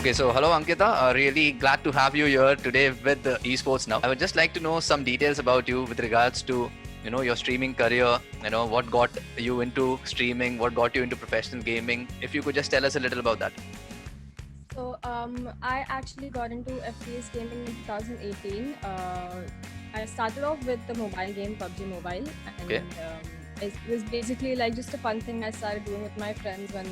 Okay, so hello Ankita. Really glad to have you here today with the esports now. I would just like to know some details about you with regards to your streaming career. What got you into streaming, what got you into professional gaming. If you could just tell us a little about that. I actually got into FPS gaming in 2018. I started off with the mobile game PUBG Mobile, and Okay. it was basically like just a fun thing I started doing with my friends when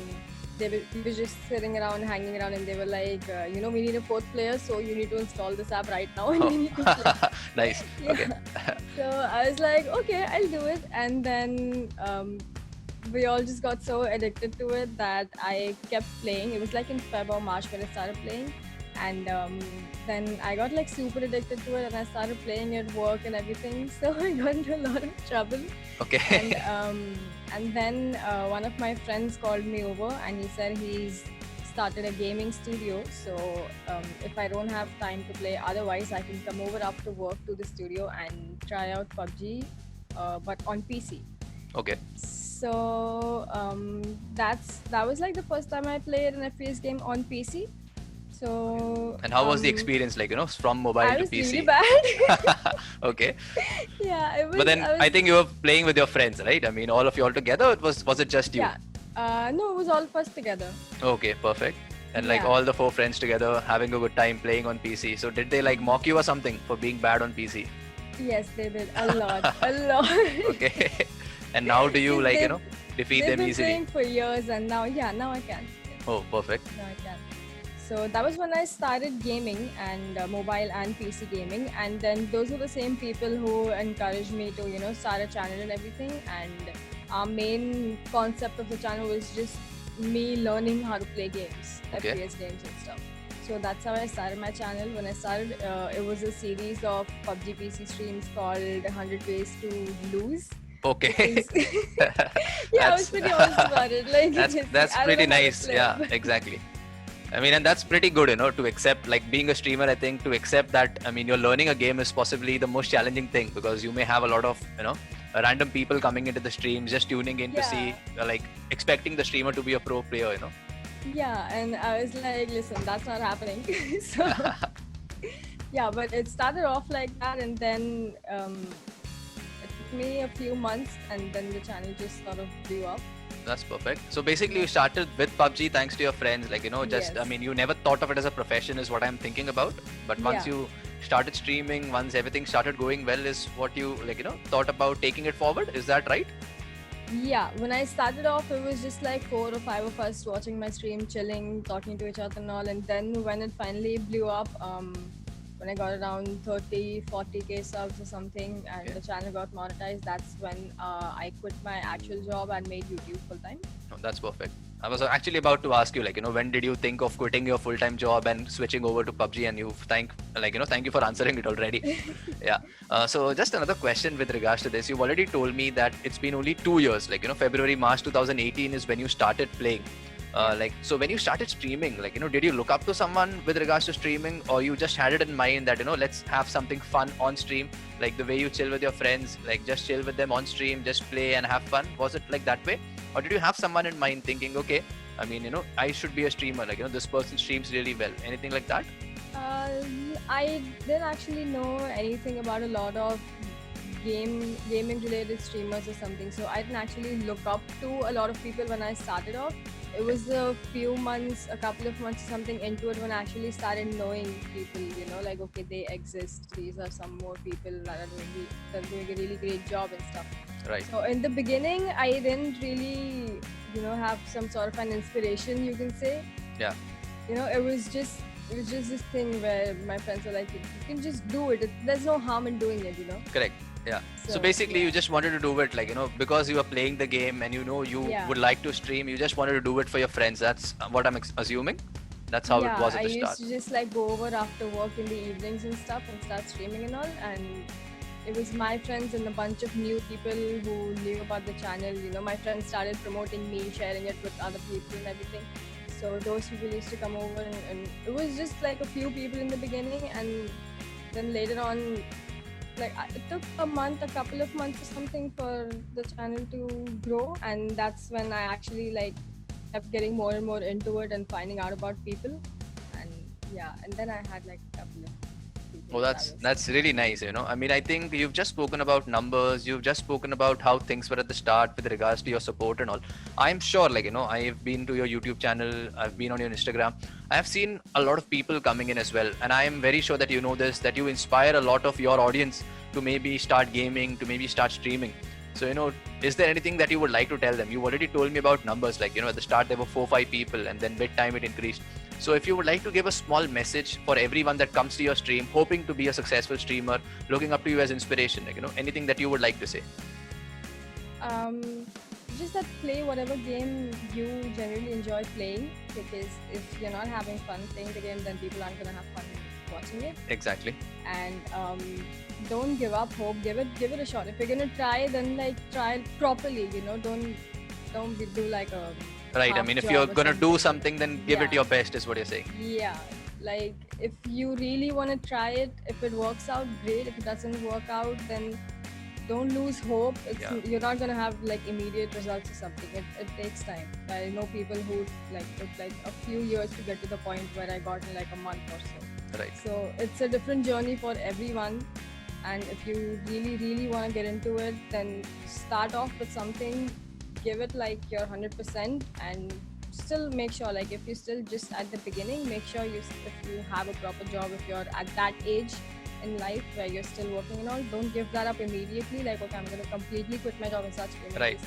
we were just sitting around, hanging around, and they were like, we need a fourth player, so you need to install this app right now, and Oh, we need to play. nice. Okay. Yeah. So I was like, okay, I'll do it, and then we all just got so addicted to it that I kept playing. It was like in Feb or March when I started playing, and then I got like super addicted to it, and I started playing at work and everything. So I got into a lot of trouble, Okay. and then one of my friends called me over, and he said he's started a gaming studio. So if I don't have time to play, otherwise I can come over after work to the studio and try out PUBG, but on PC. Okay. So that was like the first time I played an FPS game on PC. So And how was the experience like, from mobile I to was really PC? bad. Okay. Yeah, it was. But then I think you were playing with your friends, right? I mean, all of you all together. Was it just you? Yeah. No, it was all of us together. Okay, perfect. And like Yeah. all the four friends together having a good time playing on PC. So did they like mock you or something for being bad on PC? Yes, they did a lot, a lot. Okay. And now do you like, They've- defeat They've them been easily? playing for years, and now I can. Oh, perfect. Now I can. So that was when I started gaming and mobile and PC gaming, and then those were the same people who encouraged me to start a channel and everything. And our main concept of the channel was just me learning how to play games, Okay. FPS games and stuff. So that's how I started my channel. When I started, it was a series of PUBG PC streams called 100 Ways to Lose. Okay. Yeah, I was pretty honest about it. Like, That's I don't pretty know how to nice. play, Yeah, but- exactly. I mean, and that's pretty good, to accept, like being a streamer, I think to accept that, I mean, you're learning a game is possibly the most challenging thing because you may have a lot of, random people coming into the streams, just tuning in to see, like expecting the streamer to be a pro player. Yeah, and I was like, listen, that's not happening. So, yeah, but it started off like that, and then it took me a few months, and then the channel just sort of blew up. That's perfect. So basically, you started with PUBG thanks to your friends, like just I Yes. mean, you never thought of it as a profession, is what I'm thinking about. But once Yeah. you started streaming, once everything started going well, is what you thought about taking it forward. Is that right? Yeah, when I started off, it was just like 4 or 5 of us watching my stream, chilling, talking to each other and all. And then when it finally blew up, when I got around 30, 40K subs or something, and Okay. the channel got monetized, that's when I quit my actual job and made YouTube full time. No, that's perfect. I was actually about to ask you, when did you think of quitting your full-time job and switching over to PUBG? And thank you for answering it already. Yeah. So just another question with regards to this. You've already told me that it's been only 2 years. February, March 2018 is when you started playing. So when you started streaming, did you look up to someone with regards to streaming, or you just had it in mind that let's have something fun on stream, like the way you chill with your friends, like just chill with them on stream, just play and have fun? Was it like that way, or did you have someone in mind thinking, okay, I mean, I should be a streamer, this person streams really well, anything like that? I didn't actually know anything about a lot of gaming related streamers or something, so I didn't actually look up to a lot of people when I started off. It was a couple of months or something into it when I actually started knowing people, like, okay, they exist, these are some more people that are doing a really great job and stuff. Right. So in the beginning, I didn't really have some sort of an inspiration, you can say. Yeah. It was just this thing where my friends were like, you can just do it. There's no harm in doing it, Correct. Yeah. So basically, yeah. you just wanted to do it, because you were playing the game and you Yeah. would like to stream. You just wanted to do it for your friends. That's what I'm assuming. That's how it was at the I start. used to just like go over after work in the evenings and stuff and start streaming and all. And it was my friends and a bunch of new people who knew about the channel. My friends started promoting me, sharing it with other people and everything. So those people used to come over, and it was just like a few people in the beginning, and then later on, like it took a couple of months or something for the channel to grow, and that's when I actually like kept getting more and more into it and finding out about people, and yeah, and then I had like a couple of Oh, people that that's was that's really nice, you know. I mean, I think you've just spoken about numbers, you've just spoken about how things were at the start with regards to your support and all. I'm sure, like, you know, I've been to your YouTube channel, I've been on your Instagram. I have seen a lot of people coming in as well. And I am very sure that you know this, that you inspire a lot of your audience to maybe start gaming, to maybe start streaming. So, you know, is there anything that you would like to tell them? You already told me about numbers, like, you know, at the start there were 4 5 people and then with time it increased. So if you would like to give a small message for everyone that comes to your stream, hoping to be a successful streamer, looking up to you as inspiration, like, you know, anything that you would like to say. um just that play whatever game you generally enjoy playing, because if you're not having fun playing the game, then people aren't gonna have fun watching it. Exactly. And don't give up hope. Give it a shot. If you're gonna try, then like try it properly. You know, do like a Right. I half mean, if job you're or going to do something. something, then give it Yeah. your best, is what you're saying. Yeah, like if you really want to try it, if it works out, great. If it doesn't work out, then don't lose hope. Yeah. You're not gonna have like immediate results or something. It takes time. I know people who like took like a few years to get to the point where I got in like a month or so. Right. So it's a different journey for everyone. And if you really want to get into it, then start off with something, give it like your 100%, and still make sure, like if you're still just at the beginning, make sure if you have a proper job, if you're at that age in life where you're still working and all, don't give that up immediately. Like, okay, I'm going to completely quit my job and start streaming. Right.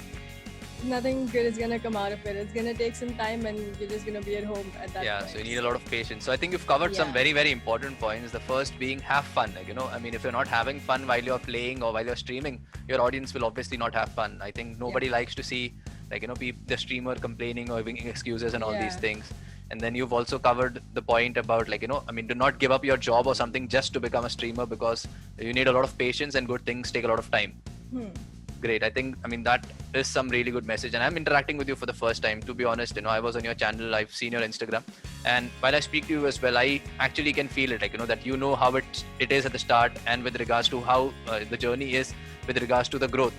Nothing good is gonna come out of it. It's gonna take some time, and you're just gonna be at home at that Yeah, point. so you need a lot of patience. So I think you've covered some Yeah. very, very important points. The first being have fun. Like, you know, I mean, if you're not having fun while you're playing or while you're streaming, your audience will obviously not have fun. I think nobody likes to see, like, you know, the streamer complaining or giving excuses and all these Yeah. things. And then you've also covered the point about, like, you know, I mean, do not give up your job or something just to become a streamer, because you need a lot of patience and good things take a lot of time. Great. I think, I mean, that is some really good message. And I'm interacting with you for the first time. To be honest, you know, I was on your channel, I've seen your Instagram. And while I speak to you as well, I actually can feel it, like, you know, that you know how it is at the start, and with regards to how the journey is with regards to the growth.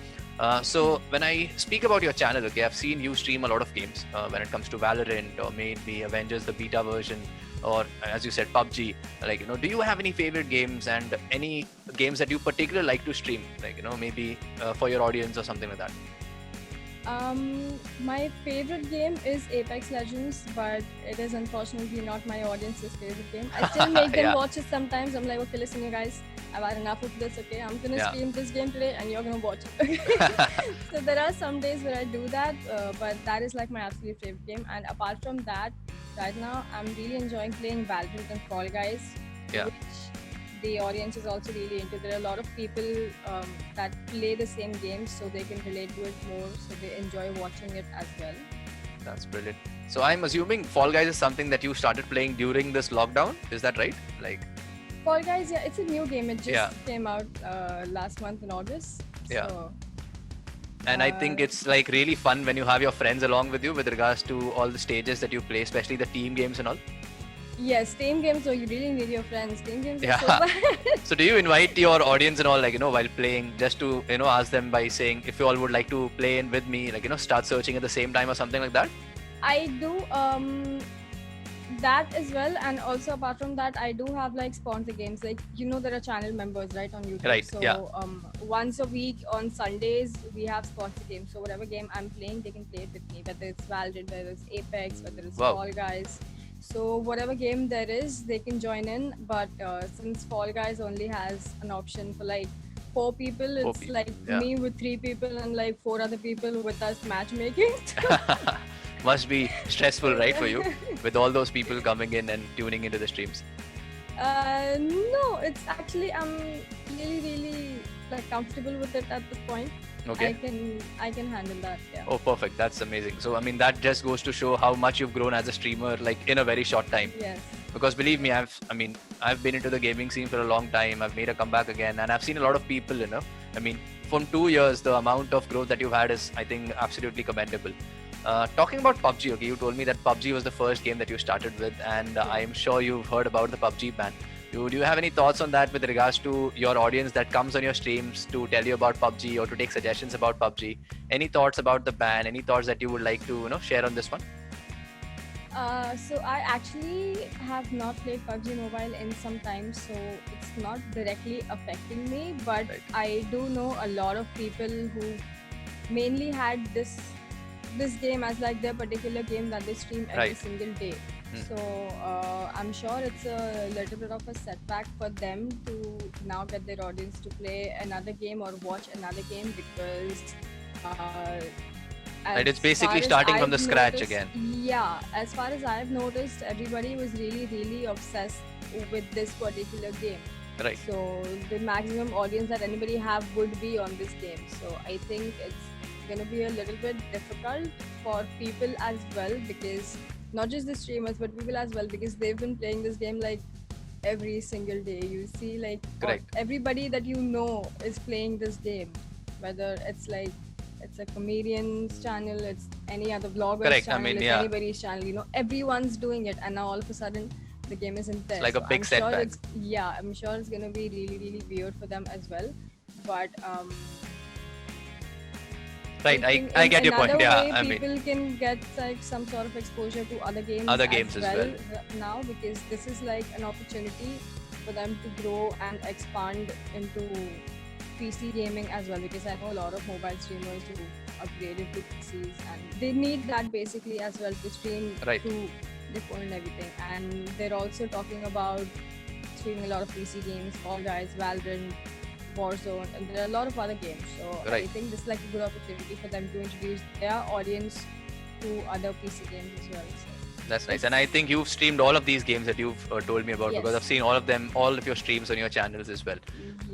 So when I speak about your channel, okay, I've seen you stream a lot of games when it comes to Valorant or maybe Avengers, the beta version, or as you said, PUBG. Like, you know, do you have any favorite games and any games that you particularly like to stream? Like, you know, maybe for your audience or something like that. My favorite game is Apex Legends, but it is unfortunately not my audience's favorite game. I still make them Yeah. watch it sometimes. I'm like, okay, listen, you guys, I've had enough of this. Okay, I'm gonna Yeah. stream this game today, and you're gonna watch it. So there are some days where I do that, but that is like my absolute favorite game. And apart from that, right now I'm really enjoying playing Valorant and Fall Guys, Yeah. which the audience is also really into. There are a lot of people that play the same games, so they can relate to it more, so they enjoy watching it as well. That's brilliant. So I'm assuming Fall Guys is something that you started playing during this lockdown. Is that right? Like, Fall Guys, yeah, it's a new game. It just Yeah. came out last month in August. Yeah. So, and I think it's like really fun when you have your friends along with you with regards to all the stages that you play, especially the team games and all. yes, team games. So you really need your friends. Team games are so Yeah. fun. So do you invite your audience and all, like, you know, while playing, just to, you know, ask them by saying, if you all would like to play in with me, like, you know, start searching at the same time or something like that? I do that as well, and also apart from that, I do have like sponsor games. Like, you know, there are channel members right on YouTube. Right, So yeah. once a week on Sundays we have sponsor games. So whatever game I'm playing, they can play it with me. Whether it's Valorant, whether it's Apex, whether it's Wow. Fall Guys. So whatever game there is, they can join in. But since Fall Guys only has an option for like 4 people, it's people, like yeah. me with 3 people and like 4 other people with us matchmaking. Must be stressful, right, for you, with all those people coming in and tuning into the streams. No, it's actually I'm really like comfortable with it at this point. Okay. I can handle that. Yeah. Oh, perfect. That's amazing. So, I mean, that just goes to show how much you've grown as a streamer, like, in a very short time. Yes. Because believe me, I've been into the gaming scene for a long time. I've made a comeback again, and I've seen a lot of people, you know. I mean, from 2 years, the amount of growth that you've had is, I think, absolutely commendable. Talking about PUBG, okay, you told me that PUBG was the first game that you started with, and I'm sure you've heard about the PUBG ban. Do you have any thoughts on that with regards to your audience that comes on your streams to tell you about PUBG or to take suggestions about PUBG? Any thoughts about the ban? Any thoughts that you would like to, you know, share on this one? So I actually have not played PUBG Mobile in some time, so it's not directly affecting me. But Right. I do know a lot of people who mainly had this game as like their particular game that they stream every Right. single day. Hmm. So I'm sure it's a little bit of a setback for them to now get their audience to play another game or watch another game because uh, Right. as It's far basically as starting from I've the scratch noticed, again. yeah, as far as I've noticed, everybody was really, really obsessed with this particular game. Right. So the maximum audience that anybody have would be on this game. So I think it's gonna be a little bit difficult for people as well because not just the streamers but people as well because they've been playing this game like every single day. You see like Correct. everybody that you know is playing this game, whether it's like it's a comedian's channel, it's any other vlogger's Correct. I channel, mean, it's yeah. anybody's channel. You know, everyone's doing it, and now all of a sudden the game isn't there. like a So big I'm sure setback. it's I'm sure it's gonna be really really weird for them as well. But Right. think I in get your point. another Yeah. way, I mean, people can get like some sort of exposure to other games other games as well. now because this is like an opportunity for them to grow and expand into PC gaming as well because I know a lot of mobile streamers who upgraded to PCs and they need that basically as well to stream Right. to their phone and everything. And they're also talking about streaming a lot of PC games, Fall Guys, Valorant, Warzone, and there are a lot of other games. So Right. I think this is like a good opportunity for them to introduce their audience to other PC games as well. So That's nice. And I think you've streamed all of these games that you've told me about because Yes. I've seen all of them, all of your streams on your channels as well.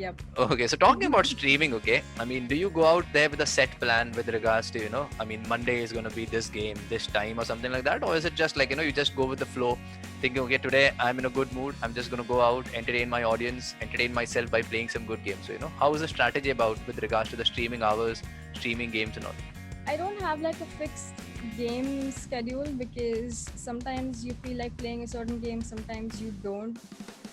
yep. Okay, so talking about streaming, okay, I mean, do you go out there with a set plan with regards to, I mean, Monday is going to be this game, this time or something like that? Or is it just like, you just go with the flow, thinking, okay, today I'm in a good mood. I'm just going to go out, entertain my audience, entertain myself by playing some good games. So, how is the strategy about with regards to the streaming hours, streaming games and all? I don't have like a fixed game schedule because sometimes you feel like playing a certain game, sometimes you don't.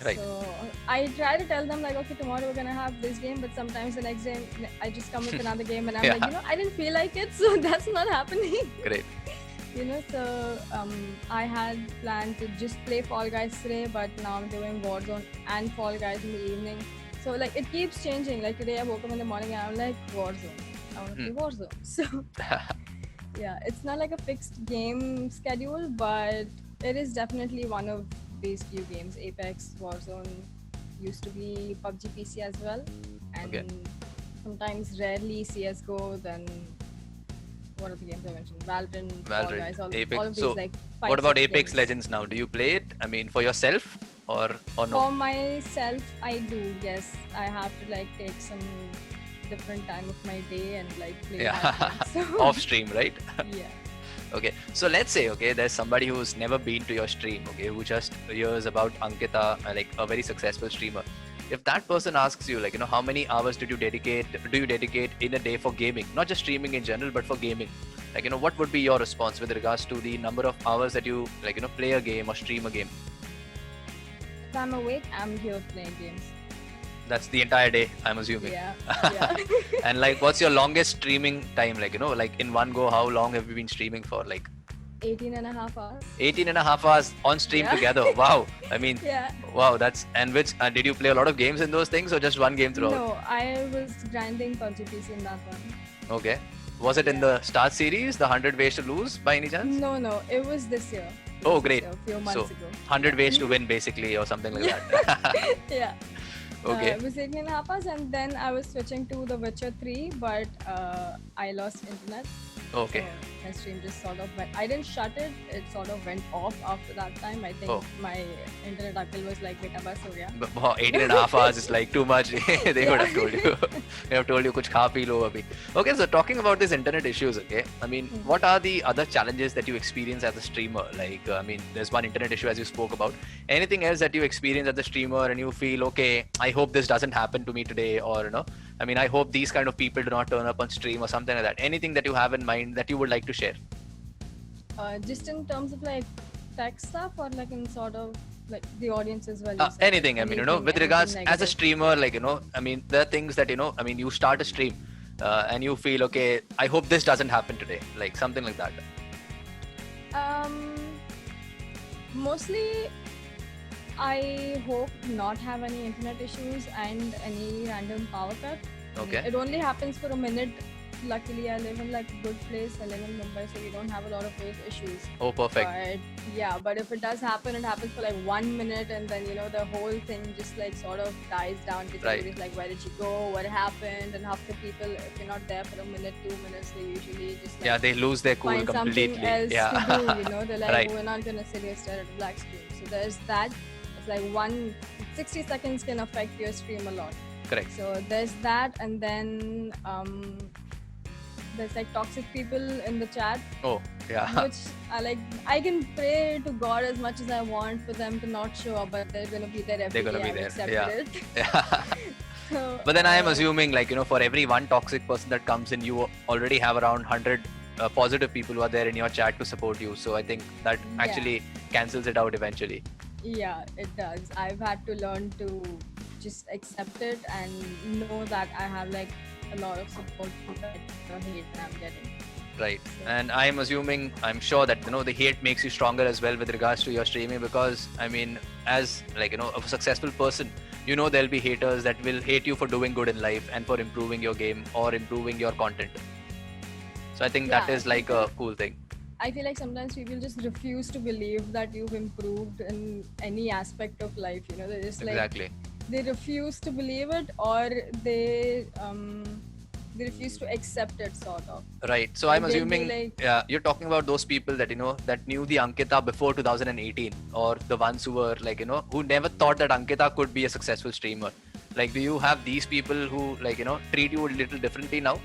Right. So I try to tell them like, okay, tomorrow we're gonna have this game, but sometimes the next day I just come with another game and I'm Yeah. like, I didn't feel like it, so that's not happening. Great. So I had planned to just play Fall Guys today, but now I'm doing Warzone and Fall Guys in the evening. So like it keeps changing. Like today I woke up in the morning and I'm like Warzone. I want to play Warzone. So yeah, it's not like a fixed game schedule, but it is definitely one of these few games. Apex, Warzone, used to be PUBG PC as well, and Okay. sometimes rarely CS:GO. Then what are the games I mentioned? Valorant, Fall Valorant, Guys, all Apex. of these So, like What about 5-6 Apex games. Legends now? Do you play it? I mean, for yourself or no? For myself, I do. Yes, I have to like take some different time of my day and like play. Yeah. that game. So, Off stream, right? yeah. Okay, so let's say, okay, there's somebody who's never been to your stream, okay, who just hears about Ankita, like a very successful streamer. If that person asks you, like, how many hours do you dedicate in a day for gaming? Not just streaming in general, but for gaming. Like, what would be your response with regards to the number of hours that you, like, play a game or stream a game? If I'm awake, I'm here playing games. That's the entire day, I'm assuming. Yeah. Yeah. And like, what's your longest streaming time? Like, like in one go, how long have you been streaming for? Like 18 and a half hours. 18 and a half hours on stream Yeah. together. Wow. I mean, Yeah. wow, and which, did you play a lot of games in those things or just one game throughout? No, I was grinding PUBG PC in that one. Okay. Was it in the Start series, the 100 Ways to Lose by any chance? No, it was this year. It Oh, was this great. year, a few months So, ago. 100 Ways to Win basically or something like that. Yeah. Okay. It was 18 and a half hours, and then I was switching to The Witcher 3, but I lost internet. Okay. So my stream just sort of went. I didn't shut it. It sort of went off after that time. I think Oh. my internet uncle was like, "Beta bas ho gaya." But, wow, 18 and a half hours is like too much. They would have told you. They have told you kuch kha pi lo abhi. Okay, so talking about these internet issues, okay, I mean, what are the other challenges that you experience as a streamer? Like, I mean, there's one internet issue as you spoke about. Anything else that you experience as a streamer and you feel, okay, I hope this doesn't happen to me today, or I mean, I hope these kind of people do not turn up on stream or something like that. Anything that you have in mind that you would like to share? Just in terms of like tech stuff, or like in sort of like the audience as well. you said, Anything. I mean, with regards as a negative. streamer, like, I mean, there are things that, I mean, you start a stream and you feel, okay, I hope this doesn't happen today, like something like that. Um, Mostly, I hope not have any internet issues and any random power cut. Okay. It only happens for a minute. Luckily, I live in like a good place. I live in Mumbai, so we don't have a lot of those issues. Oh, perfect. But yeah, but if it does happen, it happens for like 1 minute, and then the whole thing just like sort of dies down. Because Right. everybody's like, where did she go? What happened? And half the people, if you're not there for a minute, 2 minutes, they usually just like Yeah, they lose their cool find completely. something else Yeah. to do. They're like, Right. we're not gonna sit here stare at a black screen. So there's that. It's like 60 seconds can affect your stream a lot. Correct. So there's that, and then there's like toxic people in the chat, Oh, yeah. which I like. I can pray to God as much as I want for them to not show up, but they're gonna be there every They're gonna day. be I've there, accepted yeah. it. So, But then I am assuming, like, for every one toxic person that comes in, you already have around 100 positive people who are there in your chat to support you. So I think that Yeah. actually cancels it out eventually. Yeah, it does. I've had to learn to just accept it and know that I have like a lot of support compared to the hate that I'm getting. Right. So- And I'm assuming, I'm sure that, the hate makes you stronger as well with regards to your streaming, because, I mean, as like, a successful person, there'll be haters that will hate you for doing good in life and for improving your game or improving your content. So I think that Yeah, is like a cool thing. I feel like sometimes people just refuse to believe that you've improved in any aspect of life. They're just like, Exactly. they refuse to believe it, or they refuse to accept it, sort of. Right. So Like, I'm they'll be assuming, like- yeah, you're talking about those people that, that knew the Ankita before 2018, or the ones who were like, who never thought that Ankita could be a successful streamer. Like, do you have these people who, like, treat you a little differently now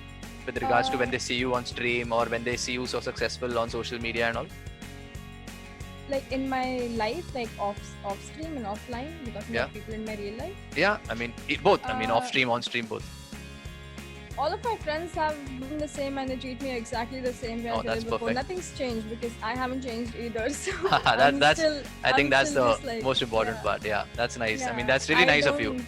with regards to when they see you on stream or when they see you so successful on social media and all? Like in my life, like off stream and offline, you're talking Yeah. about people in my real life. Yeah, I mean, both. I mean, off Uh, stream, on stream, both. All of my friends have been the same and they treat me exactly the same way Oh, as they that's did before. perfect. Nothing's changed because I haven't changed either. So That's- I think I'm that's still the just like, most important yeah. part. Yeah, that's nice. I mean, Yeah. that's really nice of you.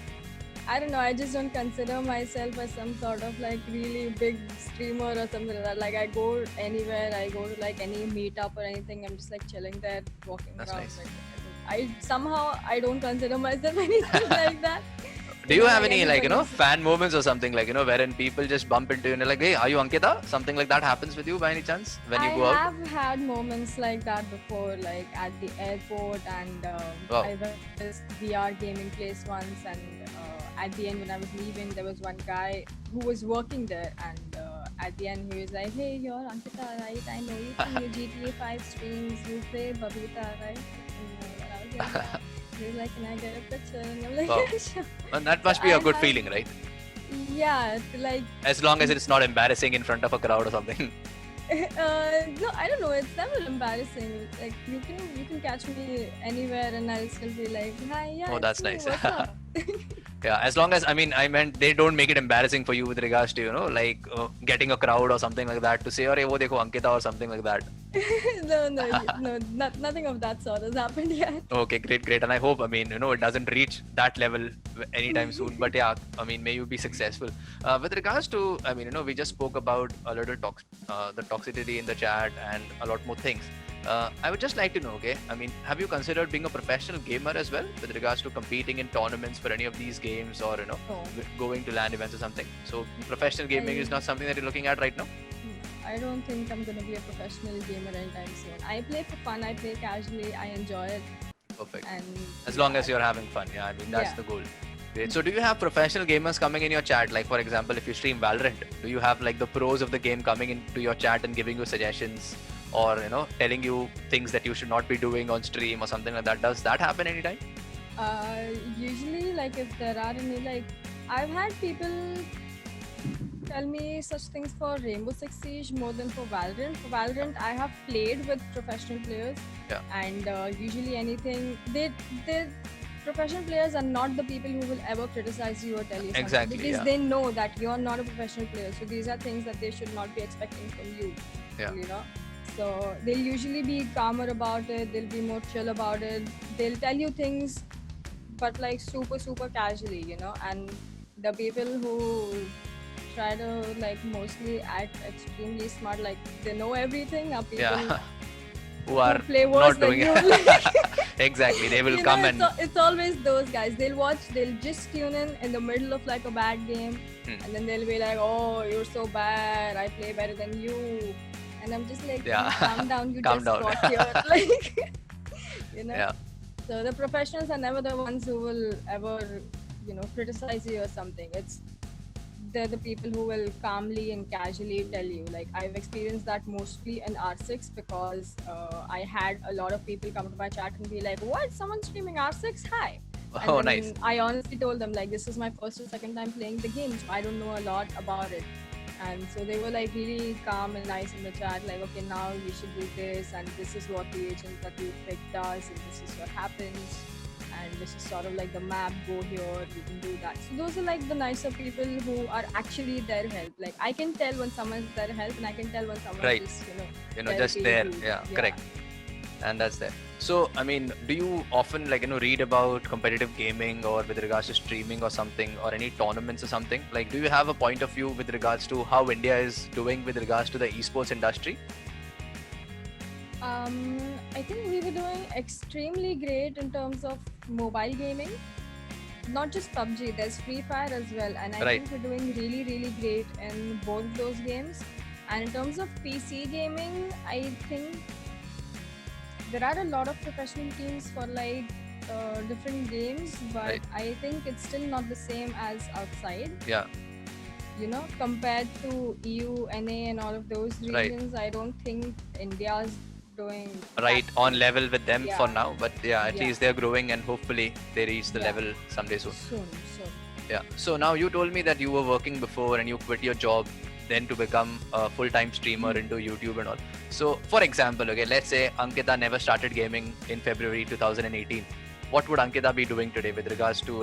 I don't know. I just don't consider myself as some sort of like really big streamer or something like that. Like I go anywhere, I go to like any meetup or anything. I'm just like chilling there, walking That's around. nice. Like, I don't consider myself anything like that. Do you have Like any, like, everybody's- fan moments or something, like, wherein people just bump into you and they're like, hey, are you Ankita? Something like that happens with you by any chance when you I go out? have had moments like that before, like at the airport, and Wow. I went to this VR gaming place once, and at the end when I was leaving, there was one guy who was working there, and at the end he was like, "Hey, you're Ankita, right? I know you from your GTA 5 streams. You play Babita, right?" And I was like, "Yeah." He was like, "Can I get a picture?" And I'm like, Wow. "Yeah, sure." And that must be a I good have- feeling, right? Yeah, like As long as it's not embarrassing in front of a crowd or something. no, I don't know. It's never embarrassing. Like you can catch me anywhere, and I'll still be like, "Hi, yeah." Oh, it's that's me, nice. What's up? Yeah, as long as, I meant they don't make it embarrassing for you with regards to, like getting a crowd or something like that to say, "Arey, wo dekho Ankita," or something like that. no, nothing of that sort has happened yet. Okay, great. And I hope, it doesn't reach that level anytime soon. But yeah, may you be successful. With regards to, we just spoke about a little the toxicity in the chat and a lot more things. I would just like to know, okay, have you considered being a professional gamer as well with regards to competing in tournaments for any of these games or, No, going to LAN events or something? So professional gaming is not something that you're looking at right now? I don't think I'm gonna be a professional gamer anytime soon. I play for fun. I play casually. I enjoy it, Perfect. and As long as you're having fun. Yeah, that's Yeah. the goal. Great. So do you have professional gamers coming in your chat? Like, for example, if you stream Valorant, do you have like the pros of the game coming into your chat and giving you suggestions or, telling you things that you should not be doing on stream or something like that? Does that happen anytime? usually, like if there are any, like I've had people tell me such things for Rainbow Six Siege more than for Valorant. For Valorant, I have played with professional players, Yeah. and usually anything they professional players are not the people who will ever criticize you or tell you something, Exactly, because yeah. they know that you're not a professional player. So these are things that they should not be expecting from you. Yeah. So they'll usually be calmer about it. They'll be more chill about it. They'll tell you things, but like super casually, and the people who try to like mostly act extremely smart, like they know everything, are people Yeah. who are play worse not than doing you. exactly. They will You come know, and it's always those guys. They'll just tune in the middle of like a bad game, and then they'll be like, "Oh, you're so bad. I play better than you," and I'm just like, yeah, "Calm down. You calm just down. got here." Like, you know. Yeah, So the professionals are never the ones who will ever, criticize you or something. They're the people who will calmly and casually tell you. Like, I've experienced that mostly in R6 because I had a lot of people come to my chat and be like, "What? Someone's streaming R6? Hi." And oh then nice. I honestly told them, like, this is my first or second time playing the game, so I don't know a lot about it. And so they were like really calm and nice in the chat, like, okay, now we should do this, and this is what the agent that you picked does, and this is what happens, and this is sort of like the map, go here, you can do that. So those are like the nicer people who are actually there to help. Like, I can tell when someone's there to help, and I can tell when someone's Right. just, Just to be there. rude. Yeah, correct. And that's there. So, I mean, do you often read about competitive gaming or with regards to streaming or something, or any tournaments or something? Like, do you have a point of view with regards to how India is doing with regards to the esports industry? I think we were doing extremely great in terms of mobile gaming. Not just PUBG, there's Free Fire as well, and I Right. think we're doing really, really great in both of those games. And in terms of PC gaming, I think there are a lot of professional teams for like different games, but Right. I think it's still not the same as outside. Yeah. Compared to EU, NA, and all of those Right. regions, I don't think India's doing Right that on good. level with them for Yeah. now, but yeah, at Yeah. least they're growing and hopefully they reach the Yeah. level someday soon. Soon. Yeah. So now you told me that you were working before and you quit your job then to become a full-time streamer into YouTube and all. So for example, okay, let's say Ankita never started gaming in February 2018. What would Ankita be doing today with regards to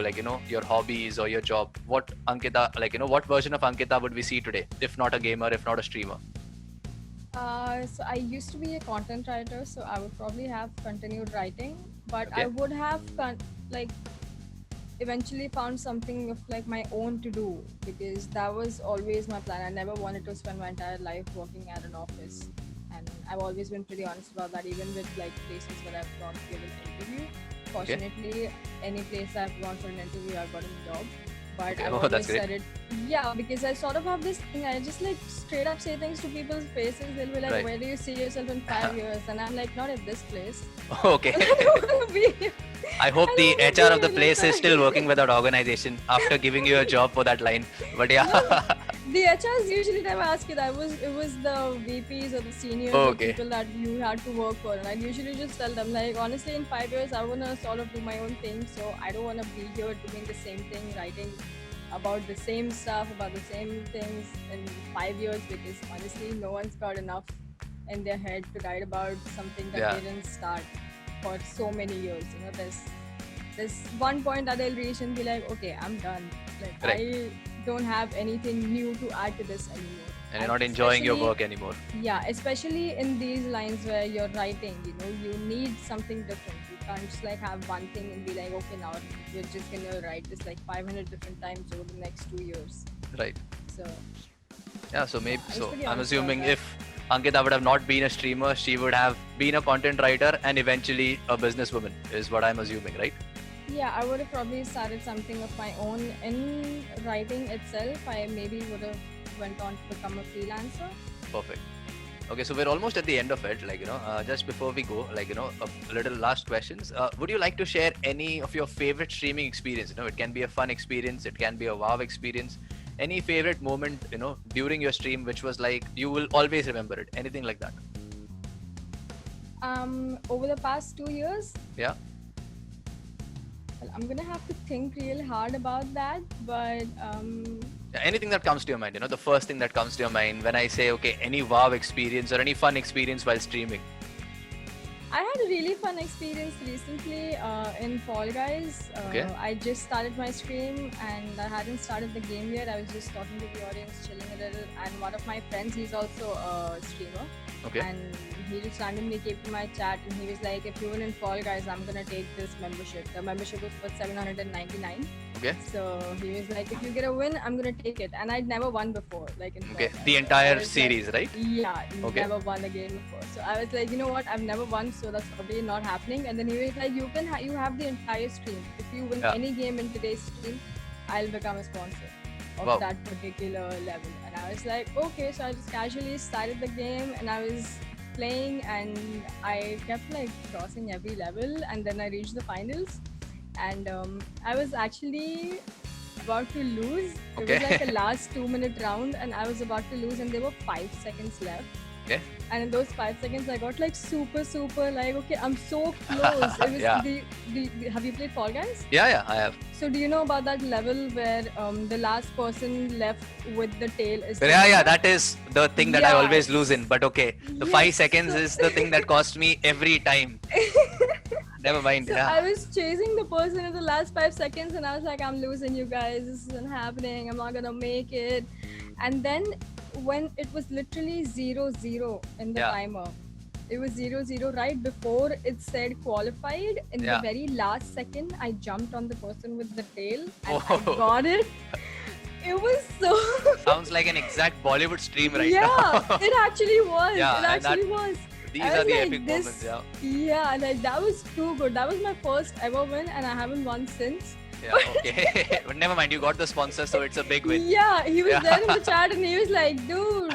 your hobbies or your job? What Ankita what version of Ankita would we see today if not a gamer, if not a streamer? So I used to be a content writer, so I would probably have continued writing, but Okay. I would have like eventually found something of like my own to do, because that was always my plan. I never wanted to spend my entire life working at an office, and I've always been pretty honest about that, even with like places where I've gone to give an interview. Fortunately, any place I've gone for an interview, I've gotten a job. But Okay. I've Oh, always that's great. said it, yeah, because I sort of have this thing. I just like straight up say things to people's faces. They'll be like, Right. "Where do you see yourself in 5 years?" And I'm like, "Not at this place. Okay. I don't want to be here." I hope I the don't wanna HR be of the here place like is still that. working with that organization after giving you a job for that line. But yeah. The HRs usually never ask it. It was the VPs or the seniors or Okay. people that you had to work for, and I'd usually just tell them like, honestly, in 5 years, I wanna sort of do my own thing. So I don't wanna be here doing the same thing, writing about the same stuff, about the same things in 5 years, because honestly, no one's got enough in their head to write about something that Yeah. they didn't start for so many years. There's one point that they'll reach and be like, okay, I'm done. Like, Right. I don't have anything new to add to this anymore. And you're not enjoying your Especially- work anymore. Yeah, especially in these lines where you're writing, you need something different. You can't just like have one thing and be like, okay, now we're just gonna write this like 500 different times over the next 2 years. Right. So Yeah, so maybe I was so pretty I'm honest about assuming that. if Ankita would have not been a streamer, she would have been a content writer and eventually a businesswoman, is what I'm assuming, right? yeah, I would have probably started something of my own in writing itself. I maybe would have went on to become a freelancer. Perfect. Okay, so we're almost at the end of it. Just before we go, a little last questions. Would you like to share any of your favorite streaming experience? It can be a fun experience, it can be a wow experience. Any favorite moment, during your stream, which was like you will always remember it. Anything like that? Over the past 2 years, Yeah. well, I'm gonna have to think real hard about that, but Yeah, anything that comes to your mind, the first thing that comes to your mind when I say, okay, any wow experience or any fun experience while streaming. I had a really fun experience recently in Fall Guys. Okay. I just started my stream and I hadn't started the game yet. I was just talking to the audience, chilling a little, and one of my friends, he's also a streamer, Okay. and he just randomly came to my chat and he was like, if you win in Fall Guys, I'm gonna take this membership. The membership was for 799. Okay. So he was like, if you get a win, I'm gonna take it. And I'd never won before, like in Okay. Fortnite. The So I entire was like, series, right? yeah, Okay. never won a game before. So I was like, you know what? I've never won, so that's probably not happening. And then he was like, you have the entire stream. If you win Yeah. any game in today's stream, I'll become a sponsor of Wow. that particular level. And I was like, okay. So I just casually started the game, and I was playing, and I kept like crossing every level, and then I reached the finals, and I was actually about to lose. It Okay. was like a last 2-minute round, and I was about to lose, and there were 5 seconds left. Okay. And in those 5 seconds, I got like super like, okay, I'm so close. It was Yeah. have you played Fall Guys? Yeah, I have. So do you know about that level where the last person left with the tail is the Yeah, winner? that is the thing that I Yeah. always lose in. But okay, the 5 Yes. seconds is the thing that costs me every time. Never mind. So Yeah. I was chasing the person in the last 5 seconds, and I was like, I'm losing, you guys. This isn't happening. I'm not gonna make it. And then when it was literally 0-0 in the Yeah. timer, it was 0-0 right before it said qualified. In Yeah. the very last second, I jumped on the person with the tail, and Oh. I got it. It was so. Sounds like an exact Bollywood stream right yeah, now. it actually was. Yeah, it and that- actually was. These I are was the like, epic this- moments. Yeah. Yeah, like that was too good. That was my first ever win, and I haven't won since. Yeah. Okay. But never mind. You got the sponsor, so it's a big win. Yeah, he was Yeah. there in the chat, and he was like, dude,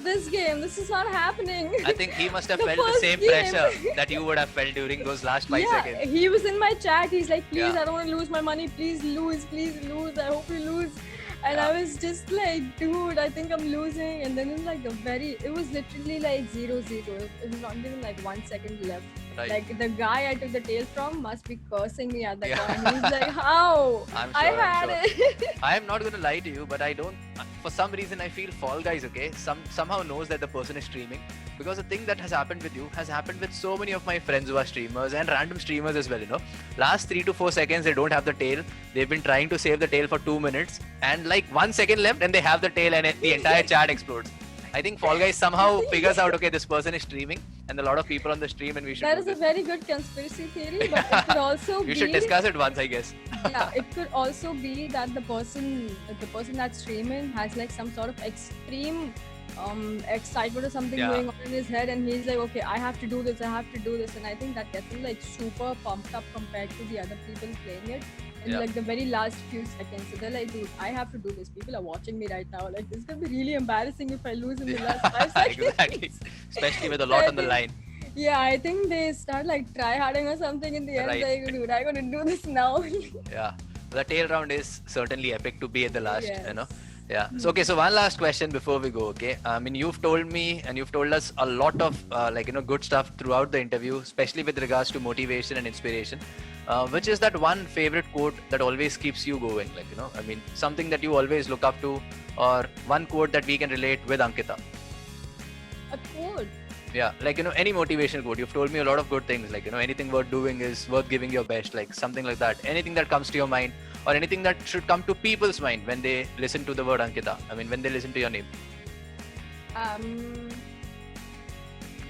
this game, this is not happening. I think he must have The felt the first same game. pressure that you would have felt during those last 5 yeah, seconds. he was in my chat. He's like, please, Yeah. I don't want to lose my money. Please lose. I hope you lose. And Yeah. I was just like, dude, I think I'm losing. And then it was literally like 0-0. It was not even like 1 second left. Right. Like the guy I took the tail from must be cursing me at that Yeah. point. He's like, how? I'm I sure, I'm had sure. it. I am not going to lie to you, but I don't. For some reason, I feel Fall Guys, okay, somehow knows that the person is streaming, because the thing that has happened with you has happened with so many of my friends who are streamers and random streamers as well. You know, last 3 to 4 seconds they don't have the tail. They've been trying to save the tail for 2 minutes, and like 1 second left, and they have the tail, and the entire chat explodes. I think Fall Guys somehow figures out, okay, this person is streaming, and a lot of people on the stream, and we should. That do is a this. very good conspiracy theory, but it could also You be. should discuss it once, I guess. Yeah, it could also be that the person that's streaming has like some sort of extreme excitement or something Yeah. going on in his head, and he's like, okay, I have to do this, and I think that gets him like super pumped up compared to the other people playing it in Yeah. like the very last few seconds. So they're like, dude, I have to do this. People are watching me right now. Like, this is gonna be really embarrassing if I lose in the last 5 seconds. Exactly. Especially with a lot on the line. Yeah, I think they start like try harding or something in the end. Right. Like, dude, I'm gonna do this now. Yeah, the tail round is certainly epic to be at the last. Yes. You know. Yeah. So okay. So one last question before we go. Okay. I mean, you've told me and you've told us a lot of good stuff throughout the interview, especially with regards to motivation and inspiration. Which is that one favorite quote that always keeps you going? Like, I mean, something that you always look up to, or one quote that we can relate with Ankita. A quote. Yeah, like, any motivational quote. You've told me a lot of good things, like, anything worth doing is worth giving your best, like something like that. Anything that comes to your mind, or anything that should come to people's mind when they listen to the word Ankita. I mean, when they listen to your name.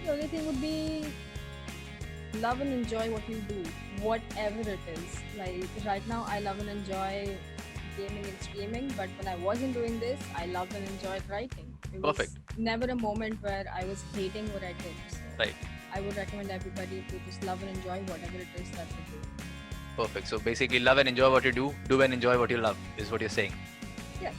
The only thing would be love and enjoy what you do, whatever it is. Like right now, I love and enjoy gaming and streaming, but when I wasn't doing this, I loved and enjoyed writing. It Perfect. was never a moment where I was hating what I did. So Right. I would recommend everybody to just love and enjoy whatever it is that they do. Perfect. So basically, love and enjoy what you do and enjoy what you love, is what you're saying. Yes.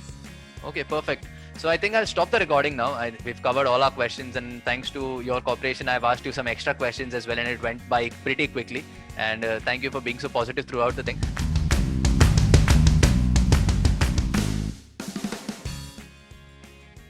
Okay, perfect. So I think I'll stop the recording now. We've covered all our questions, and thanks to your cooperation, I've asked you some extra questions as well, and it went by pretty quickly. And thank you for being so positive throughout the thing.